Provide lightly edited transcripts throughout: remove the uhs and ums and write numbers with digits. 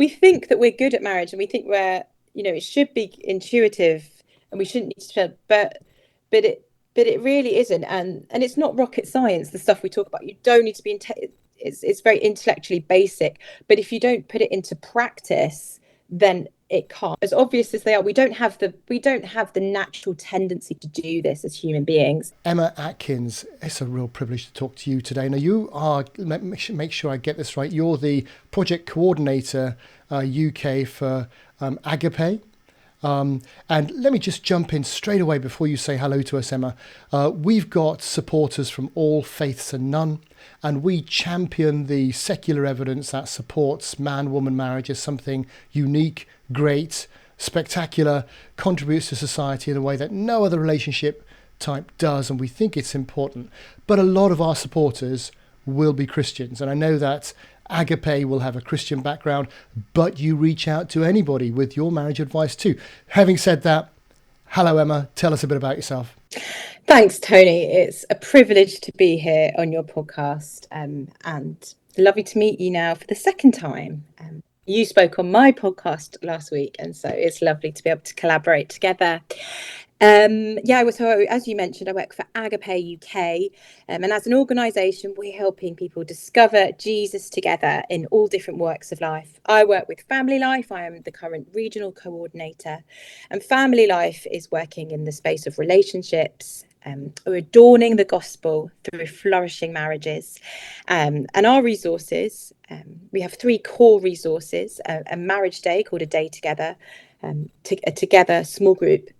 we think that we're good at marriage, and we think it should be intuitive, and we shouldn't need to, but it really isn't, and it's not rocket science. The stuff we talk about, you don't need to be it's very intellectually basic, but if you don't put it into practice, then it can't. As obvious as they are, we don't have the natural tendency to do this as human beings. Emma Atkins, it's a real privilege to talk to you today. Now, you are, let me make sure I get this right, you're the project coordinator UK for Agapé. And let me just jump in straight away before you say hello to us, Emma. We've got supporters from all faiths and none, and we champion the secular evidence that supports man-woman marriage as something unique, great, spectacular, contributes to society in a way that no other relationship type does, and we think it's important. But a lot of our supporters will be Christians, and I know that Agapé will have a Christian background, but you reach out to anybody with your marriage advice too. Having said that, hello, Emma. Tell us a bit about yourself. Thanks, Tony. It's a privilege to be here on your podcast, and lovely to meet you now for the second time. You spoke on my podcast last week, and so it's lovely to be able to collaborate together. So as you mentioned, I work for Agapé UK, and as an organisation, we're helping people discover Jesus together in all different walks of life. I work with Family Life. I am the current regional coordinator, and Family Life is working in the space of relationships. We're adorning the gospel through flourishing marriages, and our resources. We have three core resources: a marriage day called A Day Together, a Together small group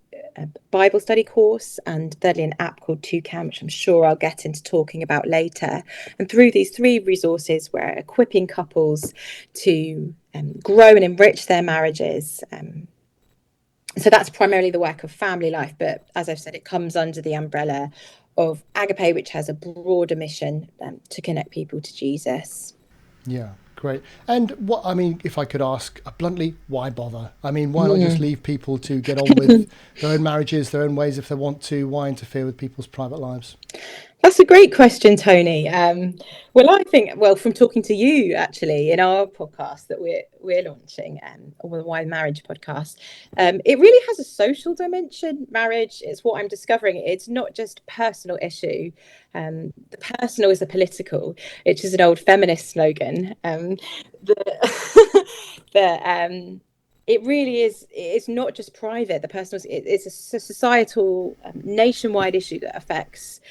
Bible study course, and thirdly an app called TwoCan, which I'm sure I'll get into talking about later. And through these three resources, we're equipping couples to grow and enrich their marriages. So that's primarily the work of Family Life, but as I've said, it comes under the umbrella of Agapé, which has a broader mission to connect people to Jesus. Yeah, great. And what, I mean, if I could ask bluntly, why bother? I mean, why not just leave people to get on with their own marriages, their own ways if they want to? Why interfere with people's private lives? That's a great question, Tony. I think, from talking to you actually in our podcast that we're launching, or the Why Marriage podcast, it really has a social dimension. Marriage, it's what I'm discovering. It's not just a personal issue. The personal is the political, which is an old feminist slogan. It really is. It's not just private. The personal. It's a societal, nationwide issue that affects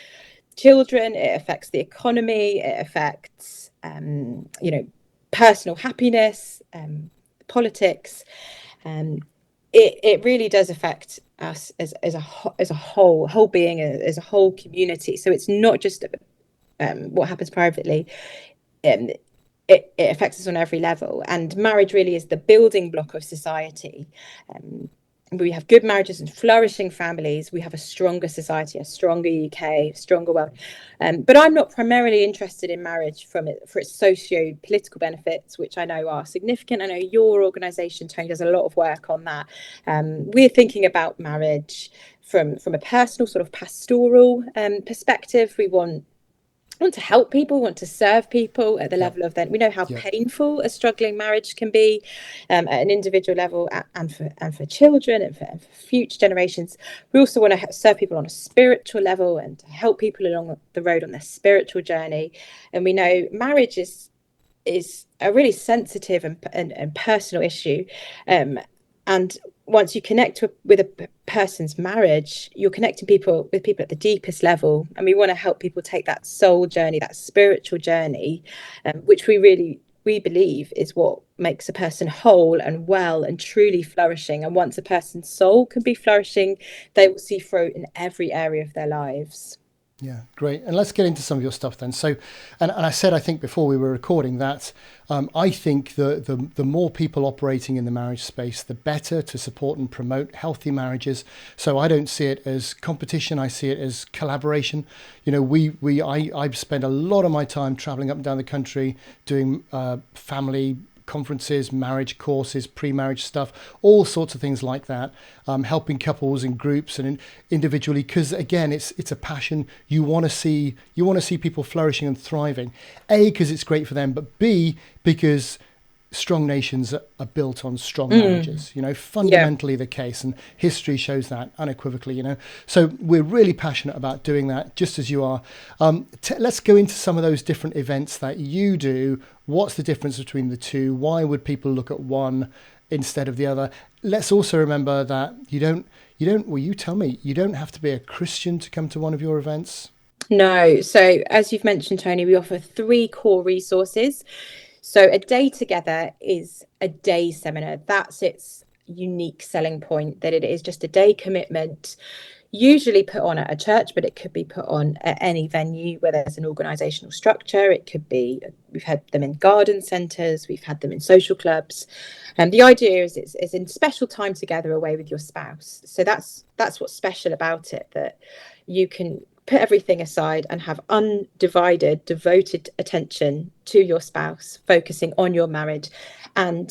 children, it affects the economy, it affects personal happiness, politics, and it really does affect us as a whole being, as a whole community. So it's not just what happens privately. It affects us on every level, and marriage really is the building block of society. We have good marriages and flourishing families, we have a stronger society, a stronger UK, stronger world. But I'm not primarily interested in marriage for its socio-political benefits, which I know are significant. I know your organisation, Tony, does a lot of work on that. We're thinking about marriage from a personal sort of pastoral perspective. We want to help people, want to serve people at the level of them. We know how painful a struggling marriage can be at an individual level, and for children and for future generations. We also want to serve people on a spiritual level and to help people along the road on their spiritual journey. And we know marriage is a really sensitive and personal issue. And once you connect with a person's marriage, you're connecting with people at the deepest level. And we want to help people take that soul journey, that spiritual journey, which we believe is what makes a person whole and well and truly flourishing. And once a person's soul can be flourishing, they will see fruit in every area of their lives. Yeah, great. And let's get into some of your stuff then. So, and I said, I think before we were recording that I think the more people operating in the marriage space, the better to support and promote healthy marriages. So I don't see it as competition. I see it as collaboration. You know, I spend a lot of my time traveling up and down the country doing family conferences, marriage courses, pre-marriage stuff, all sorts of things like that, helping couples in groups and individually, because again, it's a passion. You want to see people flourishing and thriving. A, because it's great for them, but B, because strong nations are built on strong Mm, marriages, yeah. fundamentally the case. And history shows that unequivocally. So we're really passionate about doing that, just as you are. Let's go into some of those different events that you do. What's the difference between the two? Why would people look at one instead of the other? Let's also remember that well, you tell me, you don't have to be a Christian to come to one of your events. No. So, as you've mentioned, Tony, we offer three core resources. So, a day together is a day seminar. That's its unique selling point, that it is just a day commitment, usually put on at a church, but it could be put on at any venue where there's an organizational structure. It could be, we've had them in garden centres, we've had them in social clubs. And the idea is it's in special time together away with your spouse. So that's what's special about it, that you can put everything aside and have undivided, devoted attention to your spouse, focusing on your marriage. And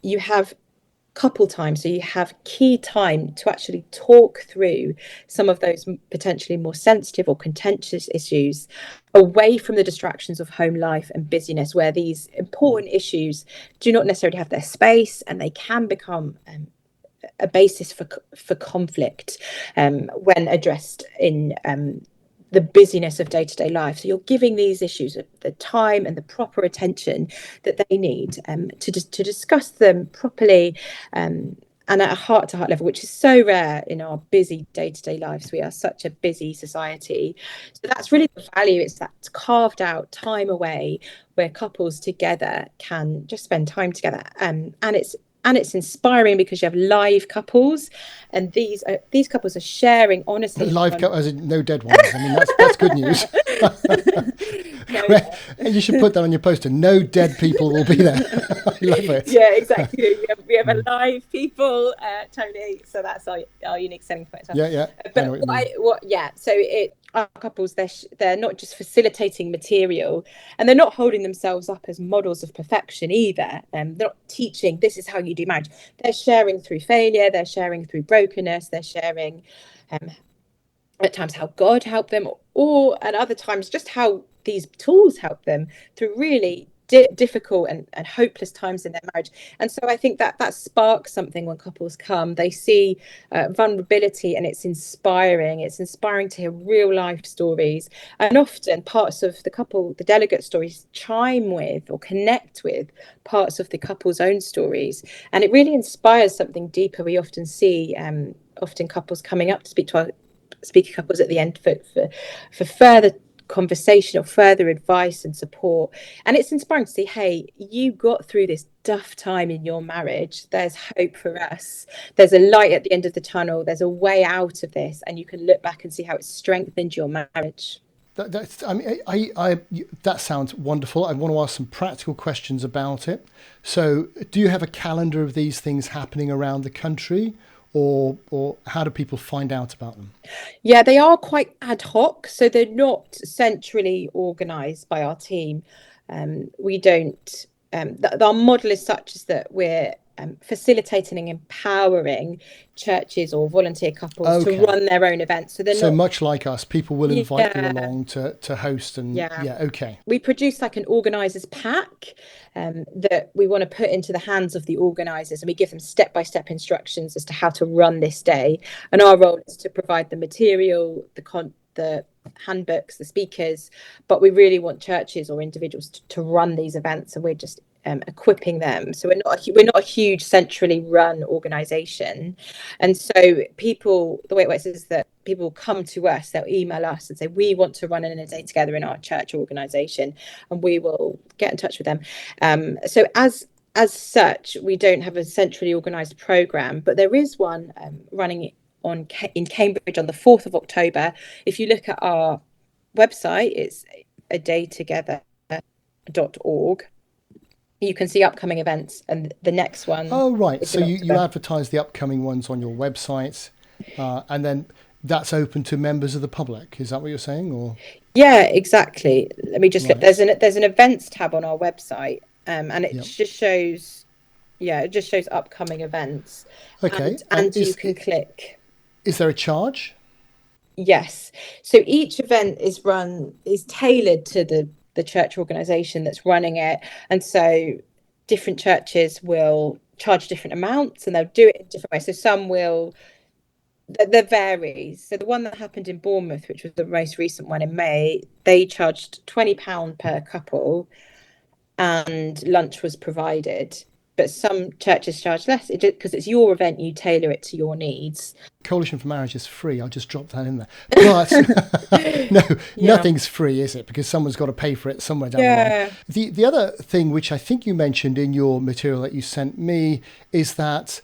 you have couple time, so you have key time to actually talk through some of those potentially more sensitive or contentious issues, away from the distractions of home life and busyness, where these important issues do not necessarily have their space, and they can become a basis for conflict when addressed in the busyness of day-to-day life. So you're giving these issues the time and the proper attention that they need to discuss them properly, and at a heart-to-heart level, which is so rare in our busy day-to-day lives. We are such a busy society. So that's really the value. It's that carved out time away where couples together can just spend time together. And it's inspiring because you have live couples, and these couples are sharing honestly on. As in no dead ones. I mean, that's good news. No, And you should put that on your poster. No dead people will be there. I love it. yeah, exactly. We have a live people, Tony. So that's our unique selling point as well. Yeah, yeah. I know But what you mean. yeah. So our couples, they're not just facilitating material, and they're not holding themselves up as models of perfection either. They're not teaching this is how you do marriage. They're sharing through failure. They're sharing through brokenness. They're sharing um, at times how God helped them, or at other times just how these tools help them through really difficult and hopeless times in their marriage. And so I think that sparks something when couples come. They see vulnerability, and it's inspiring. It's inspiring to hear real life stories, and often parts of the delegate stories chime with or connect with parts of the couple's own stories, and it really inspires something deeper. We often see often couples coming up to speak to our speaker couples at the end for further conversation or further advice and support. And it's inspiring to see, hey, you got through this tough time in your marriage. There's hope for us. There's a light at the end of the tunnel. There's a way out of this, and you can look back and see how it's strengthened your marriage. I mean, that sounds wonderful. I want to ask some practical questions about it. So, do you have a calendar of these things happening around the country, or how do people find out about them? Yeah, they are quite ad hoc, so they're not centrally organised by our team. We don't. Our model is such as that we're facilitating and empowering churches or volunteer couples to Okay. run their own events. So they're So not. much like us, people will invite you Yeah, along to host, and yeah. yeah, okay. We produce like an organisers pack that we want to put into the hands of the organisers, and we give them step-by-step instructions as to how to run this day. And our role is to provide the material, the handbooks, the speakers, but we really want churches or individuals to run these events, and we're just equipping them. So we're not a huge centrally run organisation, and so the way it works is that people come to us, they'll email us and say we want to run in a day together in our church organisation, and we will get in touch with them. So as such, we don't have a centrally organised programme, but there is one running in Cambridge on the 4th of October. If you look at our website, it's a daytogether.org. You can see upcoming events, and the next one Oh, right. is So in you October. advertise the upcoming ones on your website, and then that's open to members of the public. Is that what you're saying, or Yeah, exactly. Let me just look. right? There's an events tab on our website, and it Yep. just shows, yeah, it just shows upcoming events, Okay. And and you can click is there a charge? yes. So each event is tailored to the church organization that's running it, and so different churches will charge different amounts, and they'll do it in different ways. So some will, that varies. So the one that happened in Bournemouth, which was the most recent one in May, they charged £20 per couple, and lunch was provided. But some churches charge less because it's your event, you tailor it to your needs. Coalition for Marriage is free. I'll just drop that in there. But no, Yeah. nothing's free, is it? Because someone's got to pay for it somewhere down the Yeah. line. The other thing, which I think you mentioned in your material that you sent me, is that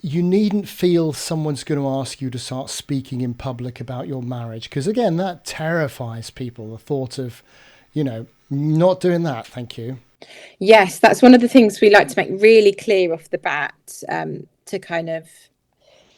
you needn't feel someone's going to ask you to start speaking in public about your marriage. Because again, that terrifies people, the thought of, not doing that. Thank you. Yes, that's one of the things we like to make really clear off the bat, to kind of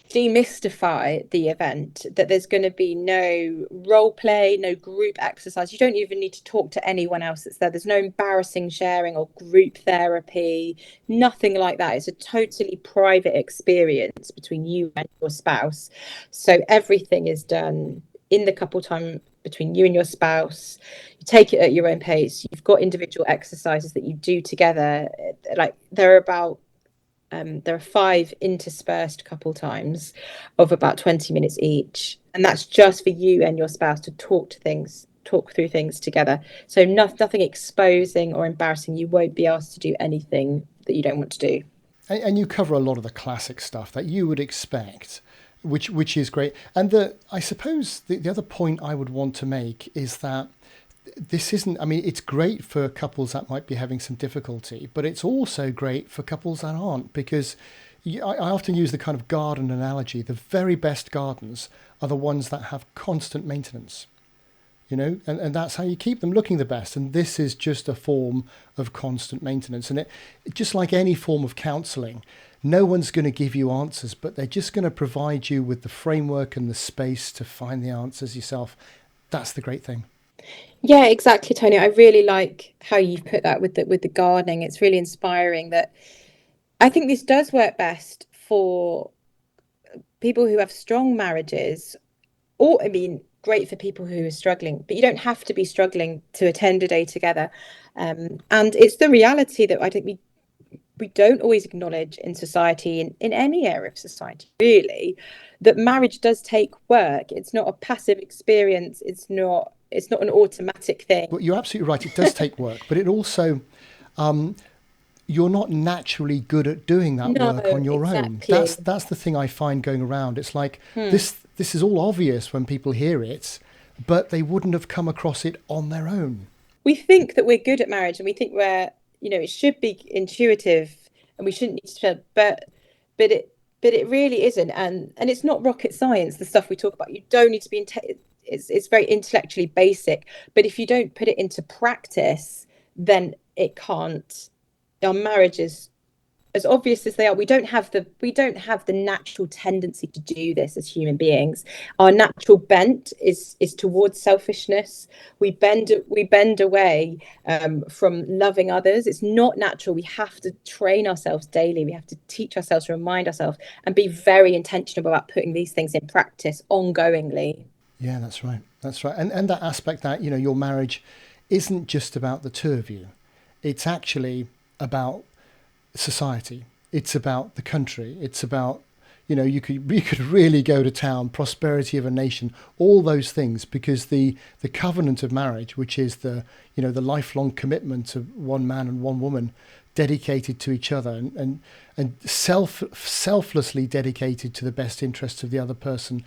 demystify the event, that there's going to be no role play, no group exercise. You don't even need to talk to anyone else that's there. There's no embarrassing sharing or group therapy, nothing like that. It's a totally private experience between you and your spouse. So everything is done in the couple time between you and your spouse. You take it at your own pace. You've got individual exercises that you do together. Like there are 5 interspersed couple times of about 20 minutes each. And that's just for you and your spouse to talk through things together. So nothing exposing or embarrassing. You won't be asked to do anything that you don't want to do. And you cover a lot of the classic stuff that you would expect, which is great. And I suppose the other point I would want to make is that this isn't, I mean, it's great for couples that might be having some difficulty, but it's also great for couples that aren't, because I often use the kind of garden analogy. The very best gardens are the ones that have constant maintenance, and that's how you keep them looking the best. And this is just a form of constant maintenance. And it just like any form of counselling, no one's going to give you answers, but they're just going to provide you with the framework and the space to find the answers yourself. That's the great thing. Yeah, exactly, Tony. I really like how you've put that with the gardening. It's really inspiring. That I think this does work best for people who have strong marriages, or I mean, great for people who are struggling, but you don't have to be struggling to attend a day together. And it's the reality that I think we don't always acknowledge in society, in any area of society, really, that marriage does take work. It's not a passive experience. It's not an automatic thing. But you're absolutely right. It does take work, but it also, you're not naturally good at doing that work on your exactly. own. That's the thing I find going around. It's like this is all obvious when people hear it, but they wouldn't have come across it on their own. We think that we're good at marriage, and we think it should be intuitive, and we shouldn't need to, but it really isn't, and it's not rocket science. The stuff we talk about, you don't need to be it's very intellectually basic, but if you don't put it into practice, then it can't. Our marriages, as obvious as they are, we don't have the natural tendency to do this as human beings. Our natural bent is towards selfishness. We bend away from loving others. It's not natural. We have to train ourselves daily. We have to teach ourselves, remind ourselves, and be very intentional about putting these things in practice ongoingly. Yeah, that's right. That's right. And that aspect that, your marriage isn't just about the two of you. It's actually about society. It's about the country. It's about, you could really go to town, prosperity of a nation, all those things, because the covenant of marriage, which is the lifelong commitment of one man and one woman dedicated to each other and selflessly dedicated to the best interests of the other person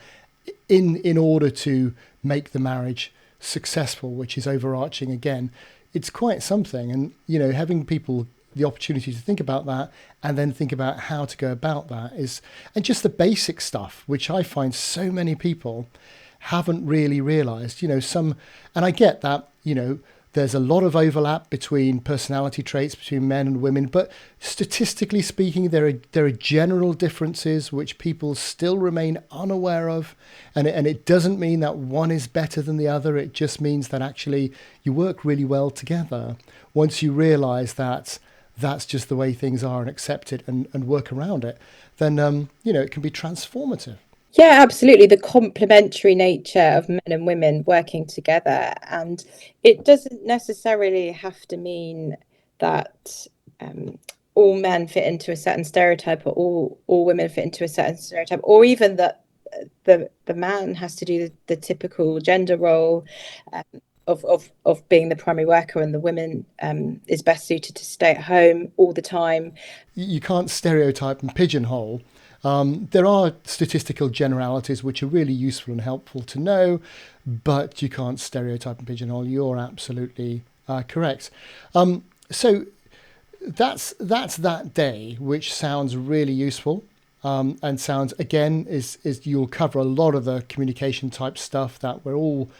in order to make the marriage successful, which is overarching again. It's quite something. And, having people the opportunity to think about that and then think about how to go about that and just the basic stuff, which I find so many people haven't really realized, and I get that, there's a lot of overlap between personality traits between men and women, but statistically speaking, there are general differences which people still remain unaware of. And it doesn't mean that one is better than the other. It just means that actually you work really well together once you realize that that's just the way things are and accept it and work around it, then, it can be transformative. Yeah, absolutely. The complementary nature of men and women working together. And it doesn't necessarily have to mean that all men fit into a certain stereotype, or all women fit into a certain stereotype, or even that the man has to do the typical gender role of being the primary worker, and the woman is best suited to stay at home all the time. You can't stereotype and pigeonhole. There are statistical generalities which are really useful and helpful to know, but you can't stereotype and pigeonhole. You're absolutely correct. So that's that day, which sounds really useful, and sounds, again, is you'll cover a lot of the communication type stuff that we're all,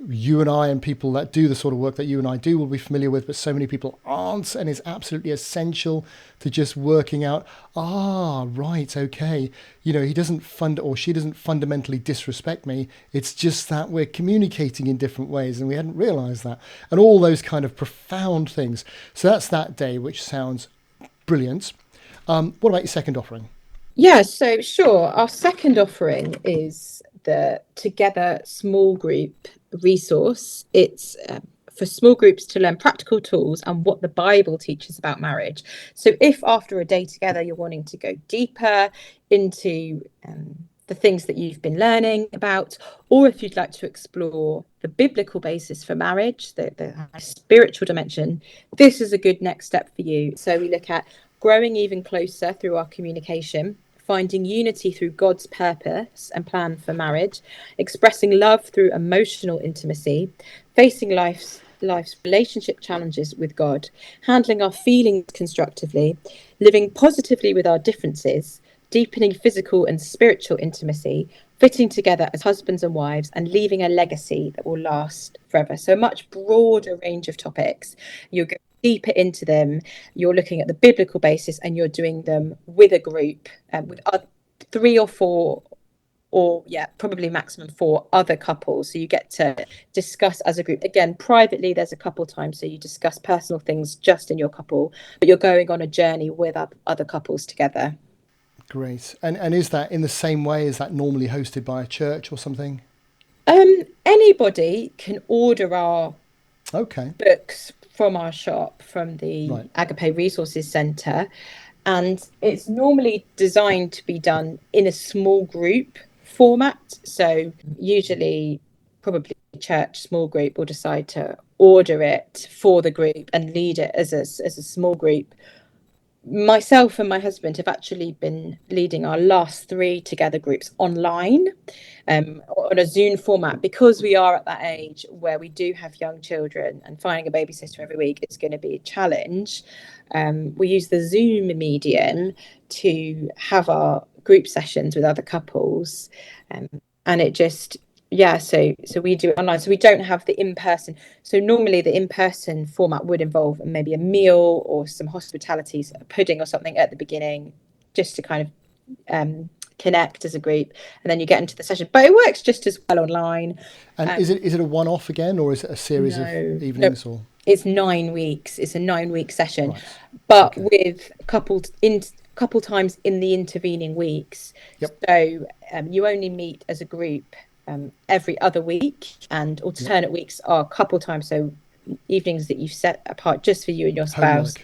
you and I and people that do the sort of work that you and I do will be familiar with, but so many people aren't, and is absolutely essential to just working out, right, okay, he doesn't or she doesn't fundamentally disrespect me. It's just that we're communicating in different ways and we hadn't realized that, and all those kind of profound things. So that's that day, which sounds brilliant. What about your second offering? Yeah, so sure. Our second offering is the Together small group resource. It's for small groups to learn practical tools and what the Bible teaches about marriage. So if after a day together you're wanting to go deeper into the things that you've been learning about, or if you'd like to explore the biblical basis for marriage, the spiritual dimension, this is a good next step for you. So we look at growing even closer through our communication, finding unity through God's purpose and plan for marriage, expressing love through emotional intimacy, facing life's relationship challenges with God, handling our feelings constructively, living positively with our differences, deepening physical and spiritual intimacy, fitting together as husbands and wives, and leaving a legacy that will last forever. So a much broader range of topics. You'll go deeper into them. You're looking at the biblical basis, and you're doing them with a group, with 3 or 4, or probably maximum 4 other couples. So you get to discuss as a group. Again, privately, there's a couple times, so you discuss personal things just in your couple, but you're going on a journey with other couples together. Great. And is that in the same way? Is that normally hosted by a church or something? Anybody can order our books from our shop, from the Agapé Resources Centre, and it's normally designed to be done in a small group format. So usually, probably church small group will decide to order it for the group and lead it as a small group. Myself and my husband have actually been leading our last 3 together groups online, on a Zoom format, because we are at that age where we do have young children, and finding a babysitter every week is going to be a challenge. We use the Zoom medium to have our group sessions with other couples, and it just so we do it online, so we don't have the in-person. So normally the in-person format would involve maybe a meal or some hospitality, a pudding or something at the beginning, just to kind of connect as a group, and then you get into the session. But it works just as well online. And is it a one-off again, or is it a series of evenings? Or it's 9 weeks. It's a 9-week session, but with couple times in the intervening weeks. So you only meet as a group every other week, and alternate weeks are couple times, so evenings that you've set apart just for you and your spouse.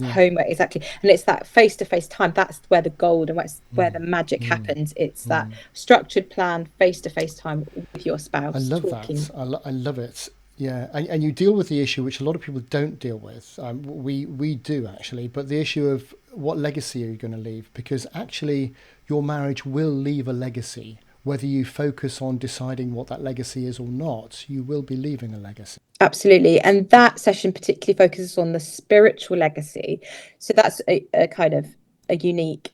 Homework, exactly. And it's that face-to-face time, that's where the gold and where the magic happens. It's that structured plan, face-to-face time with your spouse. I love that. I love it. Yeah, and you deal with the issue which a lot of people don't deal with. We do, actually, but the issue of what legacy are you going to leave? Because actually your marriage will leave a legacy. Whether you focus on deciding what that legacy is or not, you will be leaving a legacy. Absolutely. And that session particularly focuses on the spiritual legacy. So that's a kind of a unique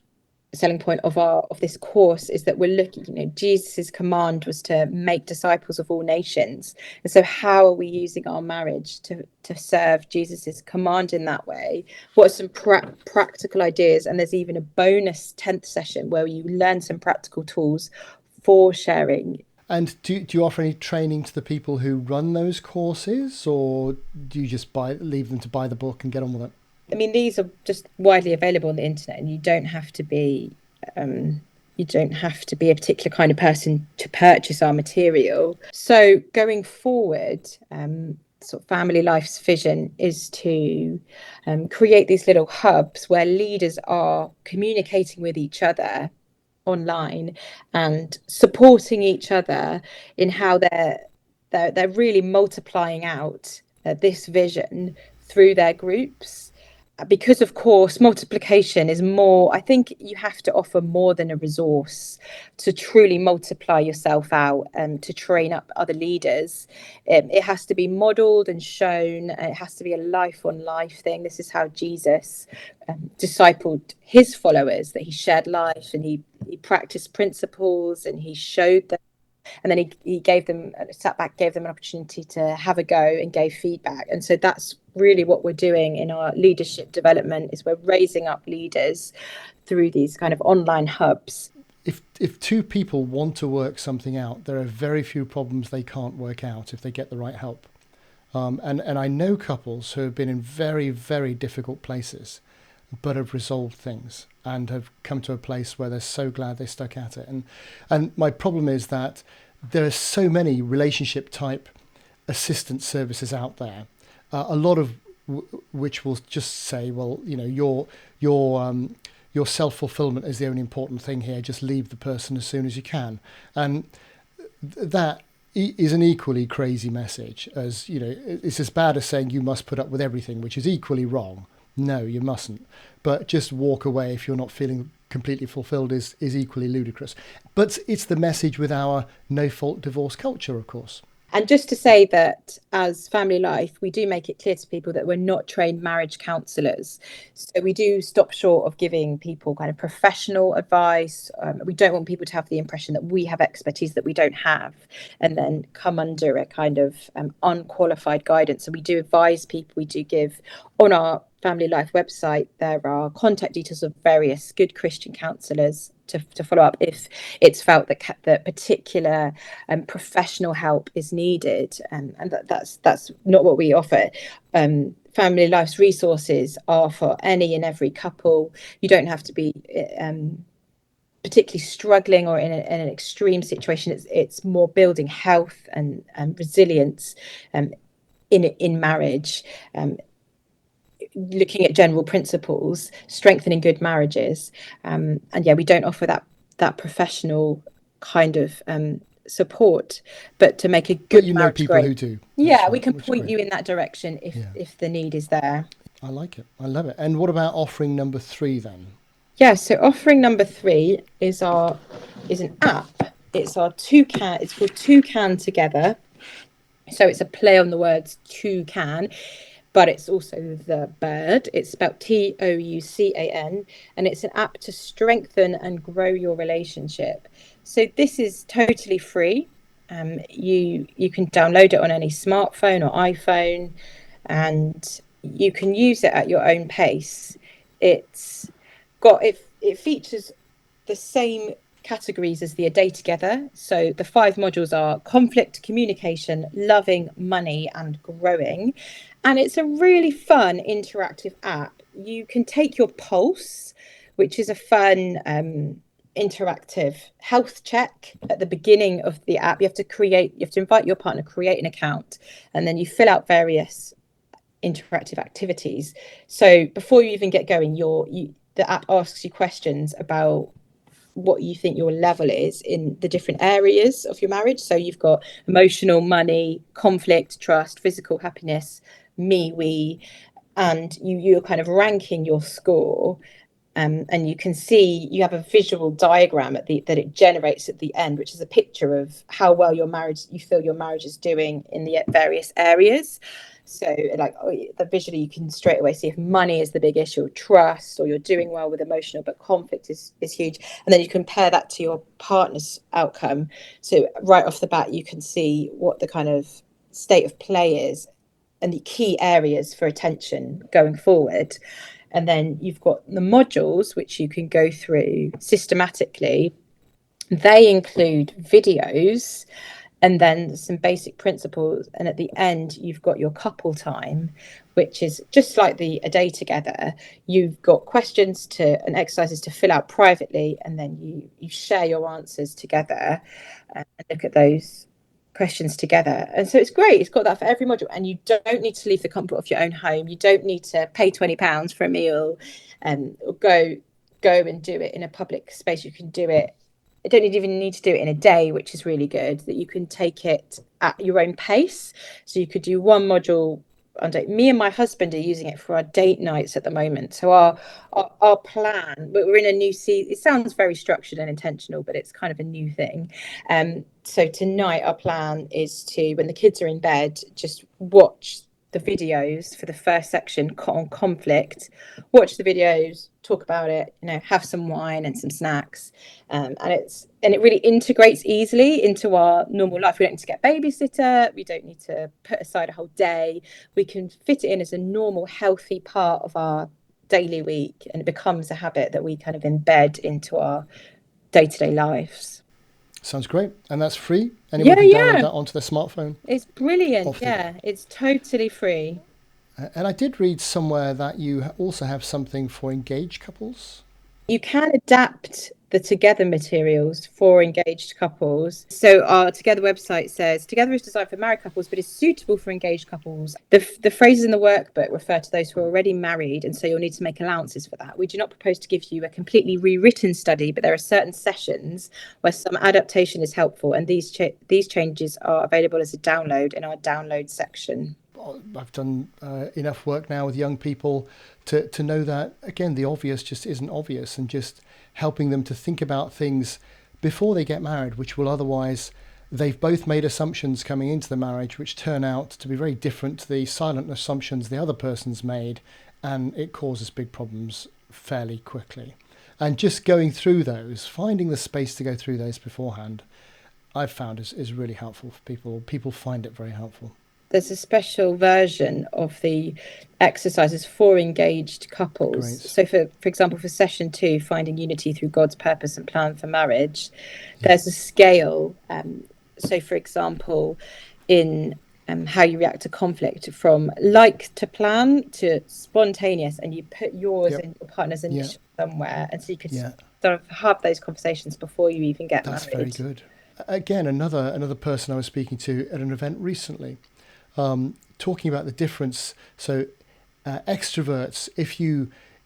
selling point of this course, is that we're looking, Jesus's command was to make disciples of all nations. And so how are we using our marriage to serve Jesus's command in that way? What are some practical ideas? And there's even a bonus 10th session where you learn some practical tools for sharing. And do you offer any training to the people who run those courses, or do you just leave them to buy the book and get on with it? I mean, these are just widely available on the internet, and you don't have to be a particular kind of person to purchase our material. So going forward, sort of Family Life's vision is to create these little hubs where leaders are communicating with each other online and supporting each other in how they're really multiplying out this vision through their groups, because of course multiplication is more, I think you have to offer more than a resource to truly multiply yourself out and to train up other leaders. It has to be modeled and shown, and it has to be a life on life thing. This is how Jesus discipled his followers, that he shared life and he practiced principles and he showed them, and then he gave them, sat back, gave them an opportunity to have a go and gave feedback. And so that's really what we're doing in our leadership development, is we're raising up leaders through these kind of online hubs. If two people want to work something out, there are very few problems they can't work out if they get the right help. And I know couples who have been in very, very difficult places, but have resolved things and have come to a place where they're so glad they stuck at it. And my problem is that there are so many relationship type assistance services out there, a lot of which will just say, well, you know, your self-fulfillment is the only important thing here. Just leave the person as soon as you can. And that is an equally crazy message as, you know, it's as bad as saying you must put up with everything, which is equally wrong. No, you mustn't. But just walk away if you're not feeling completely fulfilled is equally ludicrous. But it's the message with our no-fault divorce culture, of course. And just to say that as Family Life, we do make it clear to people that we're not trained marriage counsellors. So we do stop short of giving people kind of professional advice. We don't want people to have the impression that we have expertise that we don't have and then come under a kind of unqualified guidance. So we do advise people, we do give on our Family Life website, there are contact details of various good Christian counsellors to follow up if it's felt that particular professional help is needed, and that's not what we offer. Family Life's resources are for any and every couple. You don't have to be particularly struggling or in an extreme situation. It's more building health and resilience in marriage. Looking at general principles, strengthening good marriages, and yeah, we don't offer that professional kind of support, but to make a good but you know marriage people great. who do. Yeah, That's we right, can which is point great. you in that direction if the need is there. I like it. I love it. And what about offering number 3 then? Yeah, so offering number 3 is an app. It's our TwoCan. It's called TwoCan Together. So it's a play on the words TwoCan, but it's also the bird. It's spelled TOUCAN, and it's an app to strengthen and grow your relationship. So this is totally free. You can download it on any smartphone or iPhone, and you can use it at your own pace. It's it features the same categories as the A Day Together. So the 5 modules are conflict, communication, loving, money, and growing. And it's a really fun interactive app. You can take your pulse, which is a fun interactive health check at the beginning of the app. You have to invite your partner, create an account, and then you fill out various interactive activities. So before you even get going, the app asks you questions about what you think your level is in the different areas of your marriage. So you've got emotional, money, conflict, trust, physical, happiness, me, we, and you're kind of ranking your score. And you can see you have a visual diagram that it generates at the end, which is a picture of how well you feel your marriage is doing in the various areas. So like the visually, you can straight away see if money is the big issue, or trust, or you're doing well with emotional, but conflict is huge. And then you compare that to your partner's outcome. So right off the bat, you can see what the kind of state of play is and the key areas for attention going forward. And then you've got the modules, which you can go through systematically. They include videos and then some basic principles. And at the end, you've got your couple time, which is just like the A Day Together. You've got questions and exercises to fill out privately, and then you share your answers together and look at those questions together. And so it's great. It's got that for every module. And you don't need to leave the comfort of your own home. You don't need to pay £20 for a meal or go and do it in a public space. You can do it. I don't even need to do it in a day, which is really good, that you can take it at your own pace. So you could do one module on date. Me and my husband are using it for our date nights at the moment. So our plan, but we're in a new season. It sounds very structured and intentional, but it's kind of a new thing. So tonight our plan is to, when the kids are in bed, just watch the videos for the first section on conflict, watch the videos, talk about it, have some wine and some snacks. And it really integrates easily into our normal life. We don't need to get a babysitter. We don't need to put aside a whole day. We can fit it in as a normal, healthy part of our daily week, and it becomes a habit that we kind of embed into our day-to-day lives. Sounds great. And that's free? Anyone can download that onto their smartphone? It's brilliant. It's totally free. And I did read somewhere that you also have something for engaged couples. You can adapt the Together materials for engaged couples. So our Together website says Together is designed for married couples, but is suitable for engaged couples. The phrases in the workbook refer to those who are already married, and so you'll need to make allowances for that. We do not propose to give you a completely rewritten study, but there are certain sessions where some adaptation is helpful, and these changes are available as a download in our download section. I've done enough work now with young people to know that, again, the obvious just isn't obvious, and just helping them to think about things before they get married, which will otherwise, they've both made assumptions coming into the marriage which turn out to be very different to the silent assumptions the other person's made, and it causes big problems fairly quickly. And just going through those, finding the space to go through those beforehand, I've found is really helpful for people. People find it very helpful. There's a special version of the exercises for engaged couples. Great. So for example, for session 2, finding unity through God's purpose and plan for marriage, there's a scale. So for example, in how you react to conflict, from like to plan to spontaneous, and you put yours and your partner's initial somewhere, and so you could sort of have those conversations before you even get married. That's very good. Again, another person I was speaking to at an event recently, talking about the difference. So extroverts,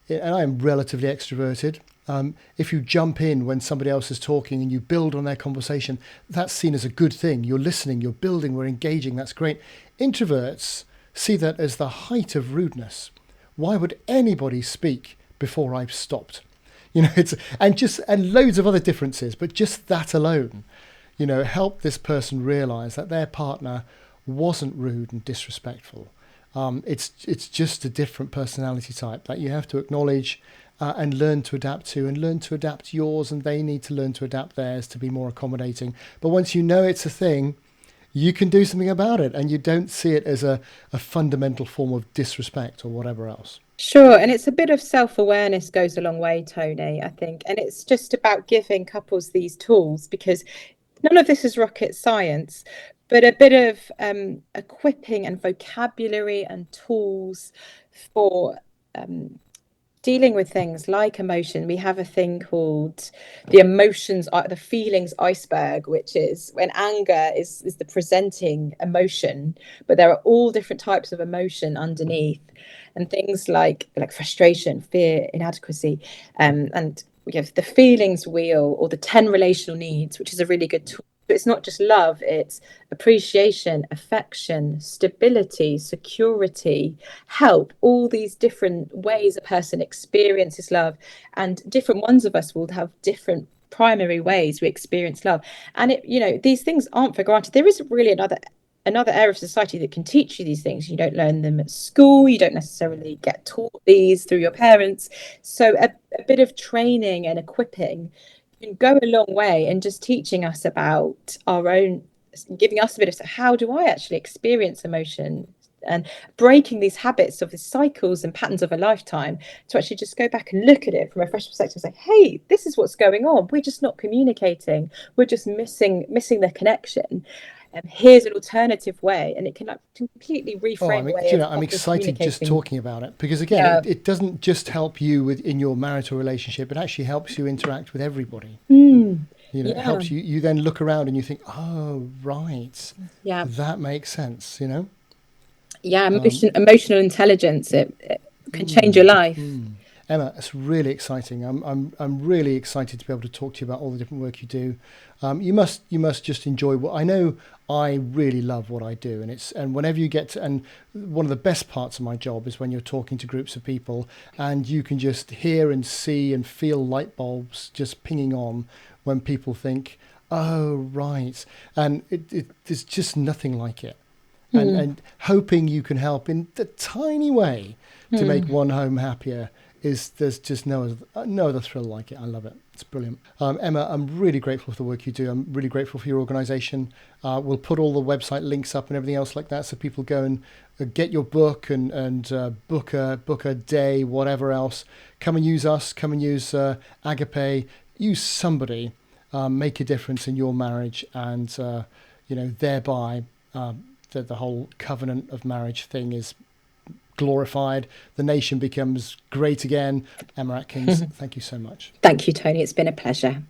and I am relatively extroverted, if you jump in when somebody else is talking and you build on their conversation, that's seen as a good thing. You're listening, you're building, we're engaging, that's great. Introverts see that as the height of rudeness. Why would anybody speak before I've stopped? And loads of other differences, but just that alone, help this person realize that their partner wasn't rude and disrespectful. It's just a different personality type that you have to acknowledge and learn to adapt to, and learn to adapt yours, and they need to learn to adapt theirs to be more accommodating. But once you know it's a thing, you can do something about it, and you don't see it as a fundamental form of disrespect or whatever else. Sure, and it's a bit of self-awareness goes a long way, Tony, I think. And it's just about giving couples these tools, because none of this is rocket science, but a bit of equipping and vocabulary and tools for dealing with things like emotion. We have a thing called the feelings iceberg, which is when anger is the presenting emotion, but there are all different types of emotion underneath, and things like frustration, fear, inadequacy, and we have the feelings wheel, or the 10 relational needs, which is a really good tool. It's not just love, it's appreciation, affection, stability, security, help, all these different ways a person experiences love. And different ones of us will have different primary ways we experience love. And these things aren't for granted. There isn't really another area of society that can teach you these things. You don't learn them at school. You don't necessarily get taught these through your parents. So a bit of training and equipping can go a long way in just teaching us about our own, giving us a bit of, how do I actually experience emotion, and breaking these habits of the cycles and patterns of a lifetime, to actually just go back and look at it from a fresh perspective and say, hey, this is what's going on. We're just not communicating. We're just missing the connection. Here's an alternative way, and it can completely reframe the way I'm excited just talking about it, because again, it doesn't just help you in your marital relationship, it actually helps you interact with everybody. You know, it Yeah. helps you. You then look around and you think, oh, right, Yeah. that makes sense. You know. Yeah. Emotional intelligence. It can change your life. Emma, it's really exciting. I'm really excited to be able to talk to you about all the different work you do. You must just enjoy what I know. I really love what I do, and whenever you get to, and one of the best parts of my job is when you're talking to groups of people and you can just hear and see and feel light bulbs just pinging on when people think, oh right, and there's just nothing like it. And hoping you can help in the tiny way to make one home happier is there's just no other thrill like it. I love it. It's brilliant. Emma, I'm really grateful for the work you do. I'm really grateful for your organisation. We'll put all the website links up and everything else like that, so people go and get your book and book a day, whatever else. Come and use us. Come and use Agapé. Use somebody. Make a difference in your marriage, and thereby the whole covenant of marriage thing is glorified. The nation becomes great again. Emma Atkins, thank you so much. Thank you, Tony. It's been a pleasure.